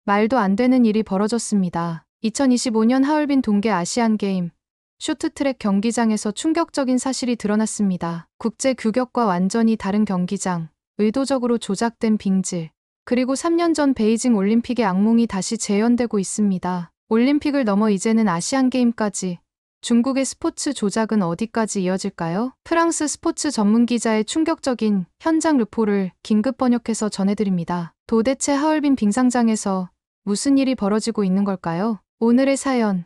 말도 안 되는 일이 벌어졌습니다. 2025년 하얼빈 동계 아시안게임 쇼트트랙 경기장에서 충격적인 사실이 드러났습니다. 국제 규격과 완전히 다른 경기장, 의도적으로 조작된 빙질, 그리고 3년 전 베이징 올림픽의 악몽이 다시 재현되고 있습니다. 올림픽을 넘어 이제는 아시안게임까지. 중국의 스포츠 조작은 어디까지 이어질까요? 프랑스 스포츠 전문 기자의 충격적인 현장 르포를 긴급 번역해서 전해드립니다. 도대체 하얼빈 빙상장에서 무슨 일이 벌어지고 있는 걸까요? 오늘의 사연,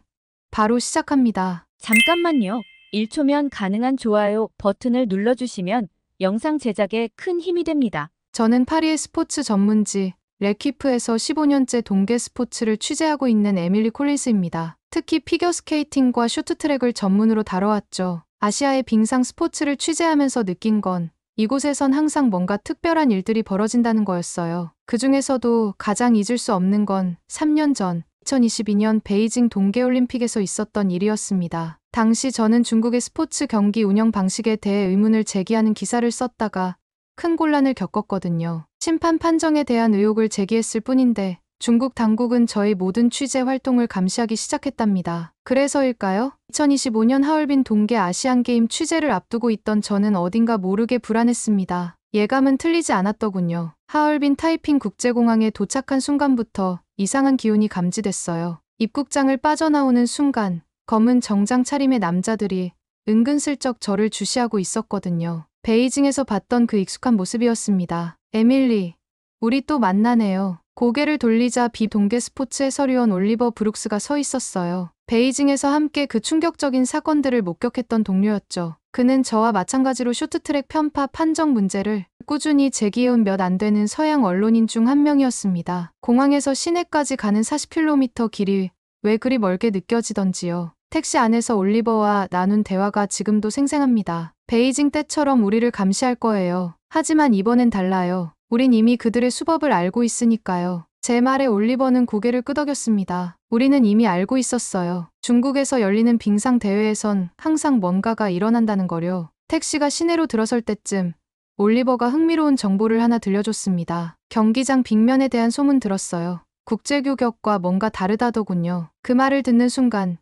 바로 시작합니다. 잠깐만요. 1초면 가능한 좋아요 버튼을 눌러주시면 영상 제작에 큰 힘이 됩니다. 저는 파리의 스포츠 전문지 레퀴프에서 15년째 동계 스포츠를 취재하고 있는 에밀리 콜린스입니다. 특히 피겨스케이팅과 쇼트트랙을 전문으로 다뤄왔죠. 아시아의 빙상 스포츠를 취재하면서 느낀 건 이곳에선 항상 뭔가 특별한 일들이 벌어진다는 거였어요. 그 중에서도 가장 잊을 수 없는 건 3년 전 2022년 베이징 동계올림픽에서 있었던 일이었습니다. 당시 저는 중국의 스포츠 경기 운영 방식에 대해 의문을 제기하는 기사를 썼다가 큰 곤란을 겪었거든요. 심판 판정에 대한 의혹을 제기했을 뿐인데 중국 당국은 저희 모든 취재 활동을 감시하기 시작했답니다. 그래서일까요? 2025년 하얼빈 동계 아시안게임 취재를 앞두고 있던 저는 어딘가 모르게 불안했습니다. 예감은 틀리지 않았더군요. 하얼빈 타이핑 국제공항에 도착한 순간부터 이상한 기운이 감지됐어요. 입국장을 빠져나오는 순간 검은 정장 차림의 남자들이 은근슬쩍 저를 주시하고 있었거든요. 베이징에서 봤던 그 익숙한 모습이었습니다. 에밀리, 우리 또 만나네요. 고개를 돌리자 동계 스포츠 해설위원 올리버 브룩스가 서 있었어요. 베이징에서 함께 그 충격적인 사건들을 목격했던 동료였죠. 그는 저와 마찬가지로 쇼트트랙 편파 판정 문제를 꾸준히 제기해온 몇 안 되는 서양 언론인 중 한 명이었습니다. 공항에서 시내까지 가는 40km 길이 왜 그리 멀게 느껴지던지요. 택시 안에서 올리버와 나눈 대화가 지금도 생생합니다. 베이징 때처럼 우리를 감시할 거예요. 하지만 이번엔 달라요. 우린 이미 그들의 수법을 알고 있으니까요. 제 말에 올리버는 고개를 끄덕였습니다. 우리는 이미 알고 있었어요. 중국에서 열리는 빙상 대회에선 항상 뭔가가 일어난다는 거요. 택시가 시내로 들어설 때쯤 올리버가 흥미로운 정보를 하나 들려줬습니다. 경기장 빙면에 대한 소문 들었어요. 국제규격과 뭔가 다르다더군요. 그 말을 듣는 순간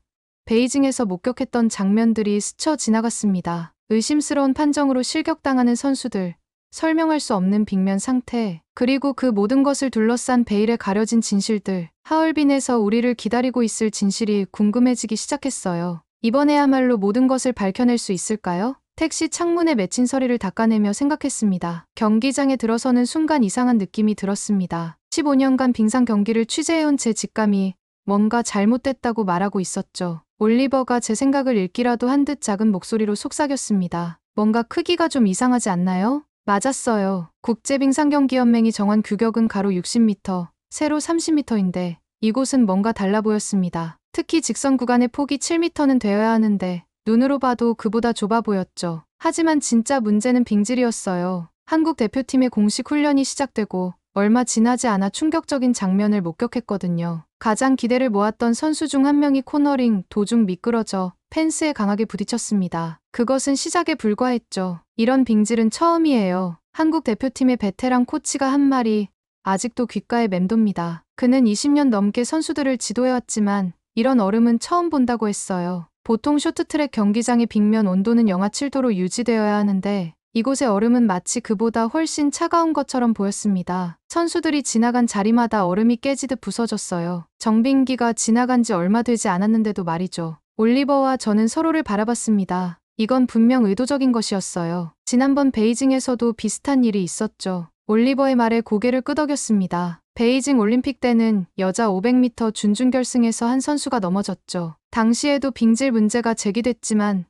베이징에서 목격했던 장면들이 스쳐 지나갔습니다. 의심스러운 판정으로 실격당하는 선수들, 설명할 수 없는 빙면 상태, 그리고 그 모든 것을 둘러싼 베일에 가려진 진실들, 하얼빈에서 우리를 기다리고 있을 진실이 궁금해지기 시작했어요. 이번에야말로 모든 것을 밝혀낼 수 있을까요? 택시 창문에 맺힌 서리를 닦아내며 생각했습니다. 경기장에 들어서는 순간 이상한 느낌이 들었습니다. 15년간 빙상 경기를 취재해온 제 직감이 뭔가 잘못됐다고 말하고 있었죠. 올리버가 제 생각을 읽기라도 한 듯 작은 목소리로 속삭였습니다. 뭔가 크기가 좀 이상하지 않나요? 맞았어요. 국제빙상경기연맹이 정한 규격은 가로 60m, 세로 30m인데 이곳은 뭔가 달라 보였습니다. 특히 직선 구간의 폭이 7m는 되어야 하는데 눈으로 봐도 그보다 좁아 보였죠. 하지만 진짜 문제는 빙질이었어요. 한국 대표팀의 공식 훈련이 시작되고 얼마 지나지 않아 충격적인 장면을 목격했거든요. 가장 기대를 모았던 선수 중 한 명이 코너링 도중 미끄러져 펜스에 강하게 부딪혔습니다. 그것은 시작에 불과했죠. 이런 빙질은 처음이에요. 한국 대표팀의 베테랑 코치가 한 말이 아직도 귓가에 맴돕니다. 그는 20년 넘게 선수들을 지도해왔지만 이런 얼음은 처음 본다고 했어요. 보통 쇼트트랙 경기장의 빙면 온도는 영하 7도로 유지되어야 하는데 이곳의 얼음은 마치 그보다 훨씬 차가운 것처럼 보였습니다. 선수들이 지나간 자리마다 얼음이 깨지듯 부서졌어요. 정빙기가 지나간 지 얼마 되지 않았는데도 말이죠. 올리버와 저는 서로를 바라봤습니다. 이건 분명 의도적인 것이었어요. 지난번 베이징에서도 비슷한 일이 있었죠. 올리버의 말에 고개를 끄덕였습니다. 베이징 올림픽 때는 여자 500m 준준결승에서 한 선수가 넘어졌죠. 당시에도 빙질 문제가 제기됐지만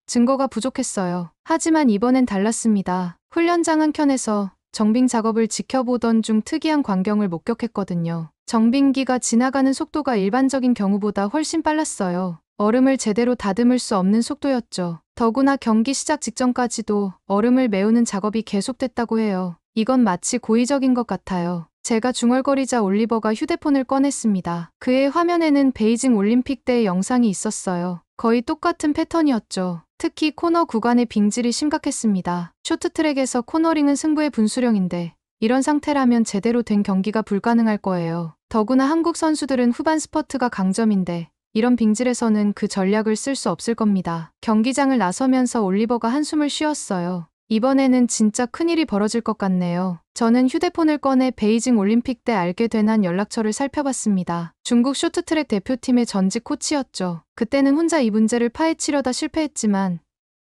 증거가 부족했어요. 하지만 이번엔 달랐습니다. 훈련장 한켠에서 정빙 작업을 지켜보던 중 특이한 광경을 목격했거든요. 정빙기가 지나가는 속도가 일반적인 경우보다 훨씬 빨랐어요. 얼음을 제대로 다듬을 수 없는 속도였죠. 더구나 경기 시작 직전까지도 얼음을 메우는 작업이 계속됐다고 해요. 이건 마치 고의적인 것 같아요. 제가 중얼거리자 올리버가 휴대폰을 꺼냈습니다. 그의 화면에는 베이징 올림픽 때의 영상이 있었어요. 거의 똑같은 패턴이었죠. 특히 코너 구간의 빙질이 심각했습니다. 쇼트트랙에서 코너링은 승부의 분수령인데 이런 상태라면 제대로 된 경기가 불가능할 거예요. 더구나 한국 선수들은 후반 스퍼트가 강점인데 이런 빙질에서는 그 전략을 쓸 수 없을 겁니다. 경기장을 나서면서 올리버가 한숨을 쉬었어요. 이번에는 진짜 큰일이 벌어질 것 같네요. 저는 휴대폰을 꺼내 베이징 올림픽 때 알게 된 한 연락처를 살펴봤습니다. 중국 쇼트트랙 대표팀의 전직 코치였죠. 그때는 혼자 이 문제를 파헤치려다 실패했지만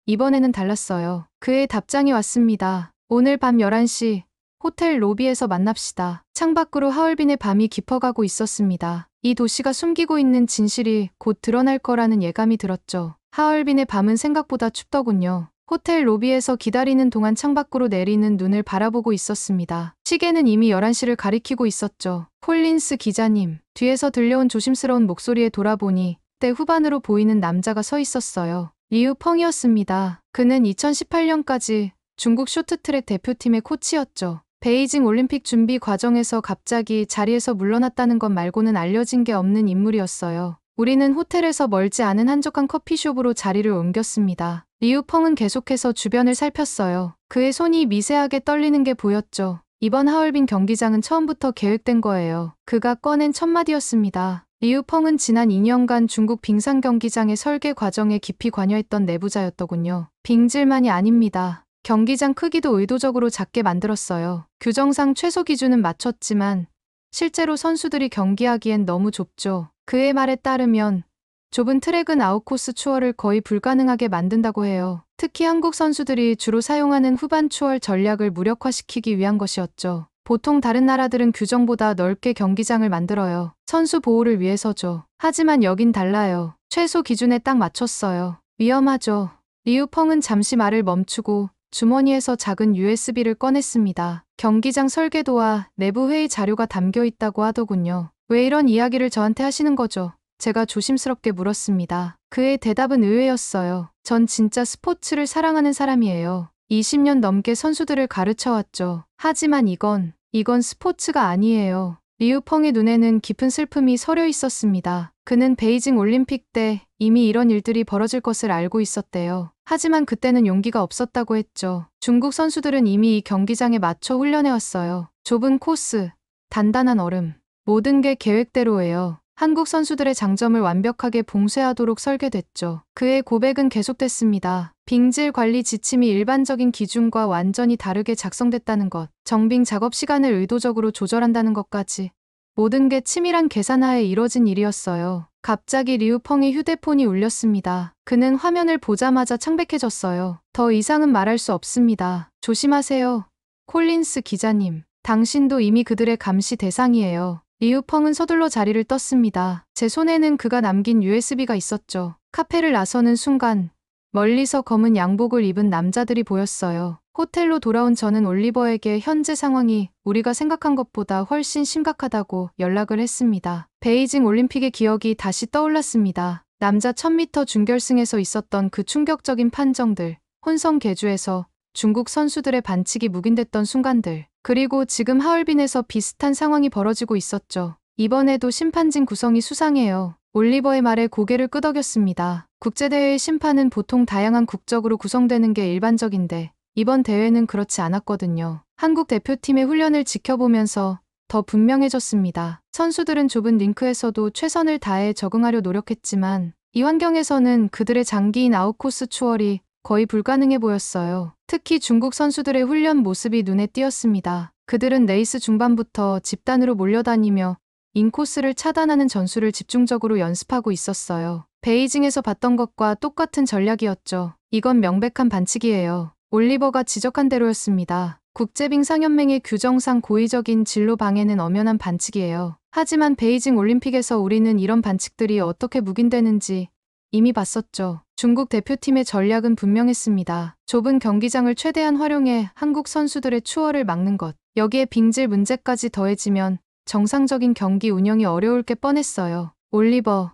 이번에는 달랐어요. 그의 답장이 왔습니다. 오늘 밤 11시 호텔 로비에서 만납시다. 창밖으로 하얼빈의 밤이 깊어가고 있었습니다. 이 도시가 숨기고 있는 진실이 곧 드러날 거라는 예감이 들었죠. 하얼빈의 밤은 생각보다 춥더군요. 호텔 로비에서 기다리는 동안 창밖으로 내리는 눈을 바라보고 있었습니다. 시계는 이미 11시를 가리키고 있었죠. 콜린스 기자님, 뒤에서 들려온 조심스러운 목소리에 돌아보니 때 후반으로 보이는 남자가 서 있었어요. 리우 펑이었습니다. 그는 2018년까지 중국 쇼트트랙 대표팀의 코치였죠. 베이징 올림픽 준비 과정에서 갑자기 자리에서 물러났다는 것 말고는 알려진 게 없는 인물이었어요. 우리는 호텔에서 멀지 않은 한적한 커피숍으로 자리를 옮겼습니다. 리우 펑은 계속해서 주변을 살폈어요. 그의 손이 미세하게 떨리는 게 보였죠. 이번 하얼빈 경기장은 처음부터 계획된 거예요. 그가 꺼낸 첫 마디였습니다. 리우 펑은 지난 2년간 중국 빙상 경기장의 설계 과정에 깊이 관여했던 내부자였더군요. 빙질만이 아닙니다. 경기장 크기도 의도적으로 작게 만들었어요. 규정상 최소 기준은 맞췄지만 실제로 선수들이 경기하기엔 너무 좁죠. 그의 말에 따르면 좁은 트랙은 아웃코스 추월을 거의 불가능하게 만든다고 해요. 특히 한국 선수들이 주로 사용하는 후반 추월 전략을 무력화시키기 위한 것이었죠. 보통 다른 나라들은 규정보다 넓게 경기장을 만들어요. 선수 보호를 위해서죠. 하지만 여긴 달라요. 최소 기준에 딱 맞췄어요. 위험하죠. 리우 펑은 잠시 말을 멈추고 주머니에서 작은 USB를 꺼냈습니다. 경기장 설계도와 내부 회의 자료가 담겨 있다고 하더군요. 왜 이런 이야기를 저한테 하시는 거죠? 제가 조심스럽게 물었습니다. 그의 대답은 의외였어요. 전 진짜 스포츠를 사랑하는 사람이에요. 20년 넘게 선수들을 가르쳐왔죠. 하지만 이건 스포츠가 아니에요. 리우 펑의 눈에는 깊은 슬픔이 서려 있었습니다. 그는 베이징 올림픽 때 이미 이런 일들이 벌어질 것을 알고 있었대요. 하지만 그때는 용기가 없었다고 했죠. 중국 선수들은 이미 이 경기장에 맞춰 훈련해왔어요. 좁은 코스, 단단한 얼음, 모든 게 계획대로예요. 한국 선수들의 장점을 완벽하게 봉쇄하도록 설계됐죠. 그의 고백은 계속됐습니다. 빙질 관리 지침이 일반적인 기준과 완전히 다르게 작성됐다는 것, 정빙 작업 시간을 의도적으로 조절한다는 것까지. 모든 게 치밀한 계산하에 이뤄진 일이었어요. 갑자기 리우 펑의 휴대폰이 울렸습니다. 그는 화면을 보자마자 창백해졌어요. 더 이상은 말할 수 없습니다. 조심하세요. 콜린스 기자님. 당신도 이미 그들의 감시 대상이에요. 리우 펑은 서둘러 자리를 떴습니다. 제 손에는 그가 남긴 USB가 있었죠. 카페를 나서는 순간 멀리서 검은 양복을 입은 남자들이 보였어요. 호텔로 돌아온 저는 올리버에게 현재 상황이 우리가 생각한 것보다 훨씬 심각하다고 연락을 했습니다. 베이징 올림픽의 기억이 다시 떠올랐습니다. 남자 1000m 준결승에서 있었던 그 충격적인 판정들, 혼성 계주에서 중국 선수들의 반칙이 묵인됐던 순간들, 그리고 지금 하얼빈에서 비슷한 상황이 벌어지고 있었죠. 이번에도 심판진 구성이 수상해요. 올리버의 말에 고개를 끄덕였습니다. 국제대회의 심판은 보통 다양한 국적으로 구성되는 게 일반적인데 이번 대회는 그렇지 않았거든요. 한국 대표팀의 훈련을 지켜보면서 더 분명해졌습니다. 선수들은 좁은 링크에서도 최선을 다해 적응하려 노력했지만 이 환경에서는 그들의 장기인 아웃코스 추월이 거의 불가능해 보였어요. 특히 중국 선수들의 훈련 모습이 눈에 띄었습니다. 그들은 레이스 중반부터 집단으로 몰려다니며 인코스를 차단하는 전술을 집중적으로 연습하고 있었어요. 베이징에서 봤던 것과 똑같은 전략이었죠. 이건 명백한 반칙이에요. 올리버가 지적한 대로였습니다. 국제빙상연맹의 규정상 고의적인 진로 방해는 엄연한 반칙이에요. 하지만 베이징 올림픽에서 우리는 이런 반칙들이 어떻게 묵인되는지 이미 봤었죠. 중국 대표팀의 전략은 분명했습니다. 좁은 경기장을 최대한 활용해 한국 선수들의 추월을 막는 것. 여기에 빙질 문제까지 더해지면 정상적인 경기 운영이 어려울 게 뻔했어요. 올리버,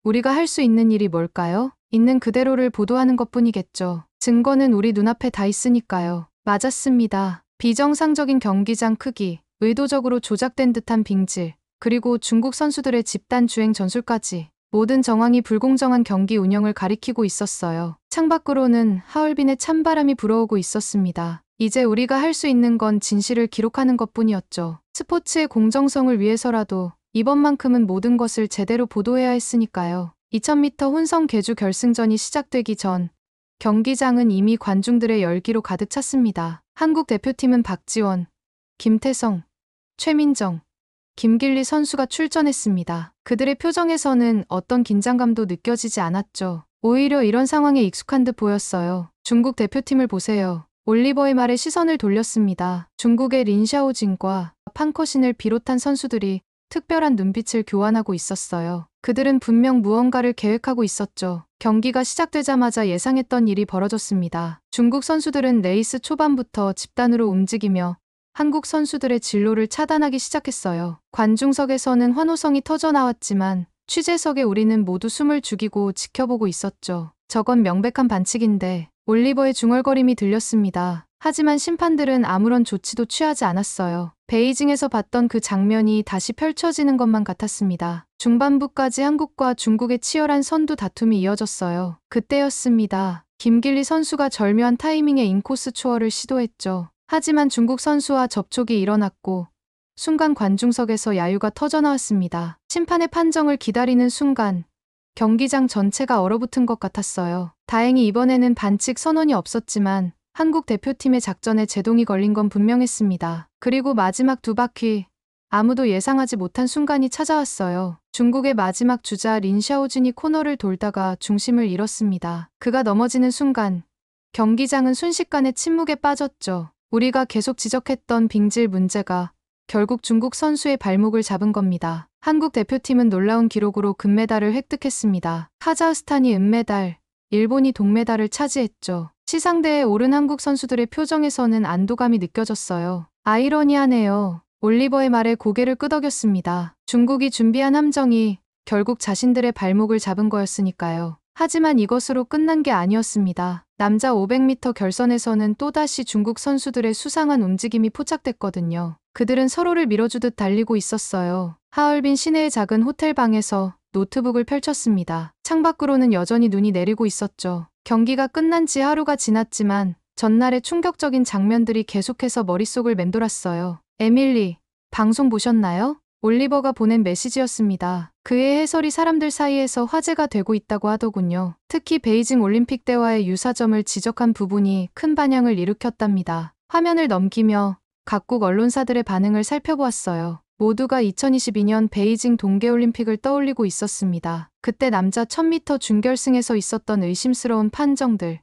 우리가 할 수 있는 일이 뭘까요? 있는 그대로를 보도하는 것뿐이겠죠. 증거는 우리 눈앞에 다 있으니까요. 맞았습니다. 비정상적인 경기장 크기, 의도적으로 조작된 듯한 빙질, 그리고 중국 선수들의 집단 주행 전술까지. 모든 정황이 불공정한 경기 운영을 가리키고 있었어요. 창밖으로는 하얼빈의 찬바람이 불어오고 있었습니다. 이제 우리가 할 수 있는 건 진실을 기록하는 것뿐이었죠. 스포츠의 공정성을 위해서라도 이번만큼은 모든 것을 제대로 보도해야 했으니까요. 2000m 혼성 계주 결승전이 시작되기 전 경기장은 이미 관중들의 열기로 가득 찼습니다. 한국 대표팀은 박지원, 김태성, 최민정, 김길리 선수가 출전했습니다. 그들의 표정에서는 어떤 긴장감도 느껴지지 않았죠. 오히려 이런 상황에 익숙한 듯 보였어요. 중국 대표팀을 보세요. 올리버의 말에 시선을 돌렸습니다. 중국의 린샤오진과 판커신을 비롯한 선수들이 특별한 눈빛을 교환하고 있었어요. 그들은 분명 무언가를 계획하고 있었죠. 경기가 시작되자마자 예상했던 일이 벌어졌습니다. 중국 선수들은 레이스 초반부터 집단으로 움직이며 한국 선수들의 진로를 차단하기 시작했어요. 관중석에서는 환호성이 터져나왔지만 취재석에 우리는 모두 숨을 죽이고 지켜보고 있었죠. 저건 명백한 반칙인데 올리버의 중얼거림이 들렸습니다. 하지만 심판들은 아무런 조치도 취하지 않았어요. 베이징에서 봤던 그 장면이 다시 펼쳐지는 것만 같았습니다. 중반부까지 한국과 중국의 치열한 선두 다툼이 이어졌어요. 그때였습니다. 김길리 선수가 절묘한 타이밍에 인코스 초월을 시도했죠. 하지만 중국 선수와 접촉이 일어났고 순간 관중석에서 야유가 터져나왔습니다. 심판의 판정을 기다리는 순간 경기장 전체가 얼어붙은 것 같았어요. 다행히 이번에는 반칙 선언이 없었지만 한국 대표팀의 작전에 제동이 걸린 건 분명했습니다. 그리고 마지막 두 바퀴 아무도 예상하지 못한 순간이 찾아왔어요. 중국의 마지막 주자 린샤오진이 코너를 돌다가 중심을 잃었습니다. 그가 넘어지는 순간 경기장은 순식간에 침묵에 빠졌죠. 우리가 계속 지적했던 빙질 문제가 결국 중국 선수의 발목을 잡은 겁니다. 한국 대표팀은 놀라운 기록으로 금메달을 획득했습니다. 카자흐스탄이 은메달, 일본이 동메달을 차지했죠. 시상대에 오른 한국 선수들의 표정에서는 안도감이 느껴졌어요. 아이러니하네요. 올리버의 말에 고개를 끄덕였습니다. 중국이 준비한 함정이 결국 자신들의 발목을 잡은 거였으니까요. 하지만 이것으로 끝난 게 아니었습니다. 남자 500m 결선에서는 또다시 중국 선수들의 수상한 움직임이 포착됐거든요. 그들은 서로를 밀어주듯 달리고 있었어요. 하얼빈 시내의 작은 호텔 방에서 노트북을 펼쳤습니다. 창밖으로는 여전히 눈이 내리고 있었죠. 경기가 끝난 지 하루가 지났지만 전날의 충격적인 장면들이 계속해서 머릿속을 맴돌았어요. 에밀리, 방송 보셨나요? 올리버가 보낸 메시지였습니다. 그의 해설이 사람들 사이에서 화제가 되고 있다고 하더군요. 특히 베이징 올림픽 때와의 유사점을 지적한 부분이 큰 반향을 일으켰답니다. 화면을 넘기며 각국 언론사들의 반응을 살펴보았어요. 모두가 2022년 베이징 동계올림픽을 떠올리고 있었습니다. 그때 남자 1000m 준결승에서 있었던 의심스러운 판정들,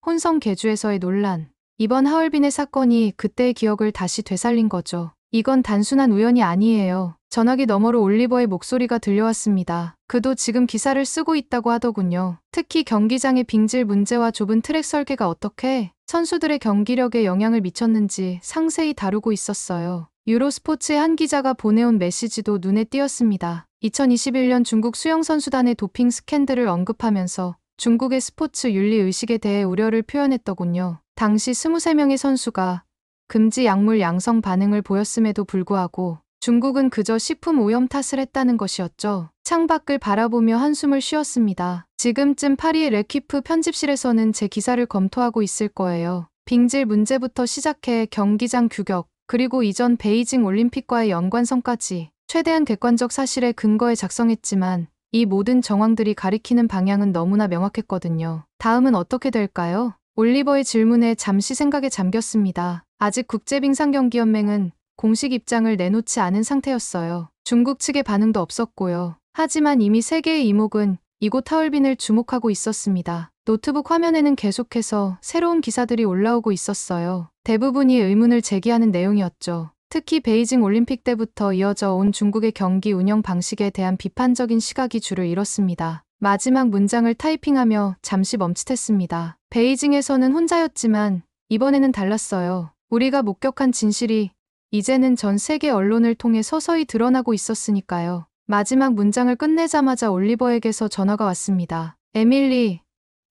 혼성 계주에서의 논란, 이번 하얼빈의 사건이 그때의 기억을 다시 되살린 거죠. 이건 단순한 우연이 아니에요. 전화기 너머로 올리버의 목소리가 들려왔습니다. 그도 지금 기사를 쓰고 있다고 하더군요. 특히 경기장의 빙질 문제와 좁은 트랙 설계가 어떻게 선수들의 경기력에 영향을 미쳤는지 상세히 다루고 있었어요. 유로스포츠의 한 기자가 보내온 메시지도 눈에 띄었습니다. 2021년 중국 수영선수단의 도핑 스캔들을 언급하면서 중국의 스포츠 윤리 의식에 대해 우려를 표현했더군요. 당시 23명의 선수가 금지 약물 양성 반응을 보였음에도 불구하고 중국은 그저 식품 오염 탓을 했다는 것이었죠. 창밖을 바라보며 한숨을 쉬었습니다. 지금쯤 파리의 레퀴프 편집실에서는 제 기사를 검토하고 있을 거예요. 빙질 문제부터 시작해 경기장 규격, 그리고 이전 베이징 올림픽과의 연관성까지 최대한 객관적 사실에 근거해 작성했지만 이 모든 정황들이 가리키는 방향은 너무나 명확했거든요. 다음은 어떻게 될까요? 올리버의 질문에 잠시 생각에 잠겼습니다. 아직 국제빙상경기연맹은 공식 입장을 내놓지 않은 상태였어요. 중국 측의 반응도 없었고요. 하지만 이미 세계의 이목은 이곳 하얼빈을 주목하고 있었습니다. 노트북 화면에는 계속해서 새로운 기사들이 올라오고 있었어요. 대부분이 의문을 제기하는 내용이었죠. 특히 베이징 올림픽 때부터 이어져 온 중국의 경기 운영 방식에 대한 비판적인 시각이 줄을 이뤘습니다. 마지막 문장을 타이핑하며 잠시 멈칫했습니다. 베이징에서는 혼자였지만 이번에는 달랐어요. 우리가 목격한 진실이 이제는 전 세계 언론을 통해 서서히 드러나고 있었으니까요. 마지막 문장을 끝내자마자 올리버에게서 전화가 왔습니다. 에밀리,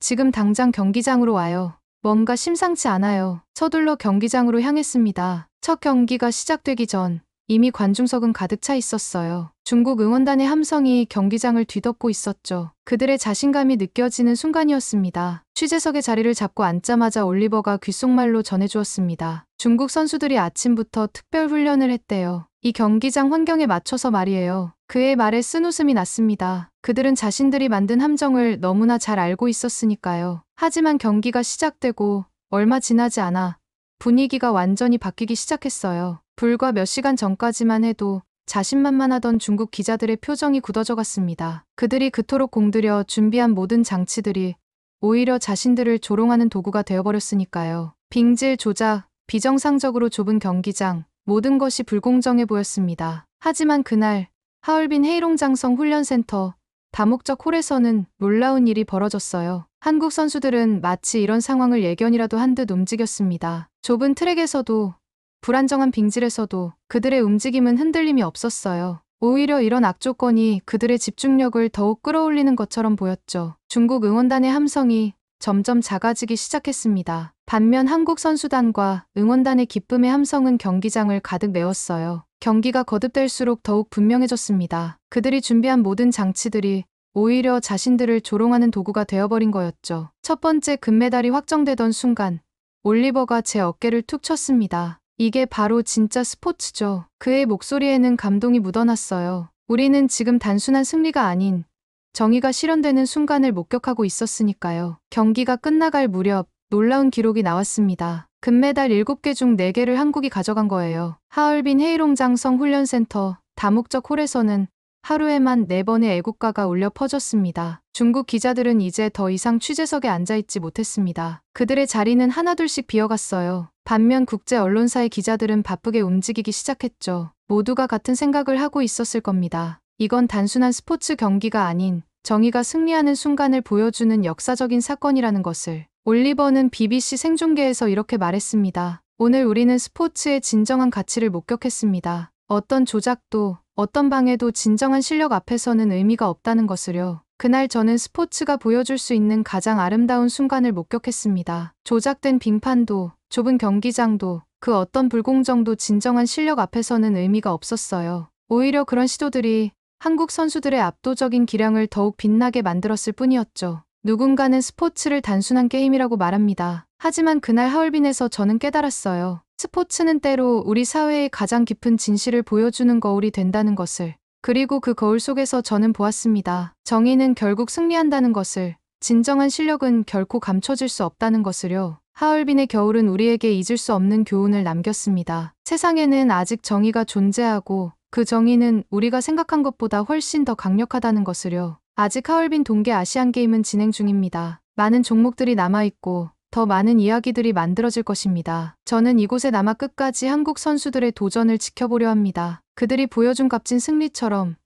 지금 당장 경기장으로 와요. 뭔가 심상치 않아요. 서둘러 경기장으로 향했습니다. 첫 경기가 시작되기 전 이미 관중석은 가득 차 있었어요. 중국 응원단의 함성이 경기장을 뒤덮고 있었죠. 그들의 자신감이 느껴지는 순간이었습니다. 취재석의 자리를 잡고 앉자마자 올리버가 귓속말로 전해주었습니다. 중국 선수들이 아침부터 특별 훈련을 했대요. 이 경기장 환경에 맞춰서 말이에요. 그의 말에 쓴웃음이 났습니다. 그들은 자신들이 만든 함정을 너무나 잘 알고 있었으니까요. 하지만 경기가 시작되고 얼마 지나지 않아 분위기가 완전히 바뀌기 시작했어요. 불과 몇 시간 전까지만 해도 자신만만하던 중국 기자들의 표정이 굳어져 갔습니다. 그들이 그토록 공들여 준비한 모든 장치들이 오히려 자신들을 조롱하는 도구가 되어버렸으니까요. 빙질 조작, 비정상적으로 좁은 경기장, 모든 것이 불공정해 보였습니다. 하지만 그날 하얼빈 헤이롱장성 훈련센터 다목적 홀에서는 놀라운 일이 벌어졌어요. 한국 선수들은 마치 이런 상황을 예견이라도 한 듯 움직였습니다. 좁은 트랙에서도 불안정한 빙질에서도 그들의 움직임은 흔들림이 없었어요. 오히려 이런 악조건이 그들의 집중력을 더욱 끌어올리는 것처럼 보였죠. 중국 응원단의 함성이 점점 작아지기 시작했습니다. 반면 한국 선수단과 응원단의 기쁨의 함성은 경기장을 가득 메웠어요. 경기가 거듭될수록 더욱 분명해졌습니다. 그들이 준비한 모든 장치들이 오히려 자신들을 조롱하는 도구가 되어버린 거였죠. 첫 번째 금메달이 확정되던 순간 올리버가 제 어깨를 툭 쳤습니다. 이게 바로 진짜 스포츠죠. 그의 목소리에는 감동이 묻어났어요. 우리는 지금 단순한 승리가 아닌 정의가 실현되는 순간을 목격하고 있었으니까요. 경기가 끝나갈 무렵 놀라운 기록이 나왔습니다. 금메달 7개 중 4개를 한국이 가져간 거예요. 하얼빈 헤이롱장성 훈련센터 다목적 홀에서는 하루에만 4번의 애국가가 울려 퍼졌습니다. 중국 기자들은 이제 더 이상 취재석에 앉아있지 못했습니다. 그들의 자리는 하나둘씩 비어갔어요. 반면 국제 언론사의 기자들은 바쁘게 움직이기 시작했죠. 모두가 같은 생각을 하고 있었을 겁니다. 이건 단순한 스포츠 경기가 아닌 정의가 승리하는 순간을 보여주는 역사적인 사건이라는 것을. 올리버는 BBC 생중계에서 이렇게 말했습니다. 오늘 우리는 스포츠의 진정한 가치를 목격했습니다. 어떤 조작도 어떤 방해도 진정한 실력 앞에서는 의미가 없다는 것을요. 그날 저는 스포츠가 보여줄 수 있는 가장 아름다운 순간을 목격했습니다. 조작된 빙판도 좁은 경기장도 그 어떤 불공정도 진정한 실력 앞에서는 의미가 없었어요. 오히려 그런 시도들이 한국 선수들의 압도적인 기량을 더욱 빛나게 만들었을 뿐이었죠. 누군가는 스포츠를 단순한 게임이라고 말합니다. 하지만 그날 하얼빈에서 저는 깨달았어요. 스포츠는 때로 우리 사회의 가장 깊은 진실을 보여주는 거울이 된다는 것을. 그리고 그 거울 속에서 저는 보았습니다. 정의는 결국 승리한다는 것을. 진정한 실력은 결코 감춰질 수 없다는 것을요. 하얼빈의 겨울은 우리에게 잊을 수 없는 교훈을 남겼습니다. 세상에는 아직 정의가 존재하고 그 정의는 우리가 생각한 것보다 훨씬 더 강력하다는 것을요. 아직 하얼빈 동계 아시안게임은 진행 중입니다. 많은 종목들이 남아있고 더 많은 이야기들이 만들어질 것입니다. 저는 이곳에 남아 끝까지 한국 선수들의 도전을 지켜보려 합니다. 그들이 보여준 값진 승리처럼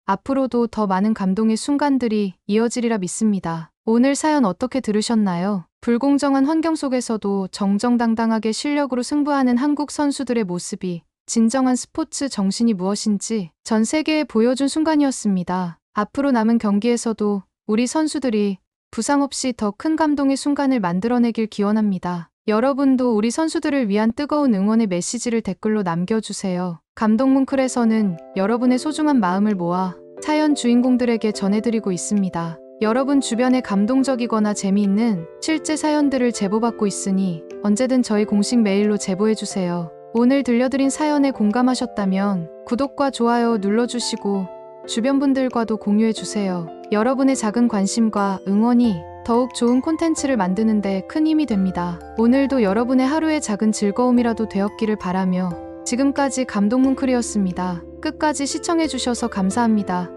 앞으로도 더 많은 감동의 순간들이 이어지리라 믿습니다. 오늘 사연 어떻게 들으셨나요? 불공정한 환경 속에서도 정정당당하게 실력으로 승부하는 한국 선수들의 모습이 진정한 스포츠 정신이 무엇인지 전 세계에 보여준 순간이었습니다. 앞으로 남은 경기에서도 우리 선수들이 부상 없이 더 큰 감동의 순간을 만들어내길 기원합니다. 여러분도 우리 선수들을 위한 뜨거운 응원의 메시지를 댓글로 남겨주세요. 감동뭉클에서는 여러분의 소중한 마음을 모아 사연 주인공들에게 전해드리고 있습니다. 여러분 주변에 감동적이거나 재미있는 실제 사연들을 제보받고 있으니 언제든 저희 공식 메일로 제보해주세요. 오늘 들려드린 사연에 공감하셨다면 구독과 좋아요 눌러주시고 주변 분들과도 공유해주세요. 여러분의 작은 관심과 응원이 더욱 좋은 콘텐츠를 만드는 데 큰 힘이 됩니다. 오늘도 여러분의 하루의 작은 즐거움이라도 되었기를 바라며 지금까지 감동뭉클이었습니다. 끝까지 시청해주셔서 감사합니다.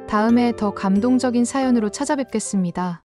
다음에 더 감동적인 사연으로 찾아뵙겠습니다.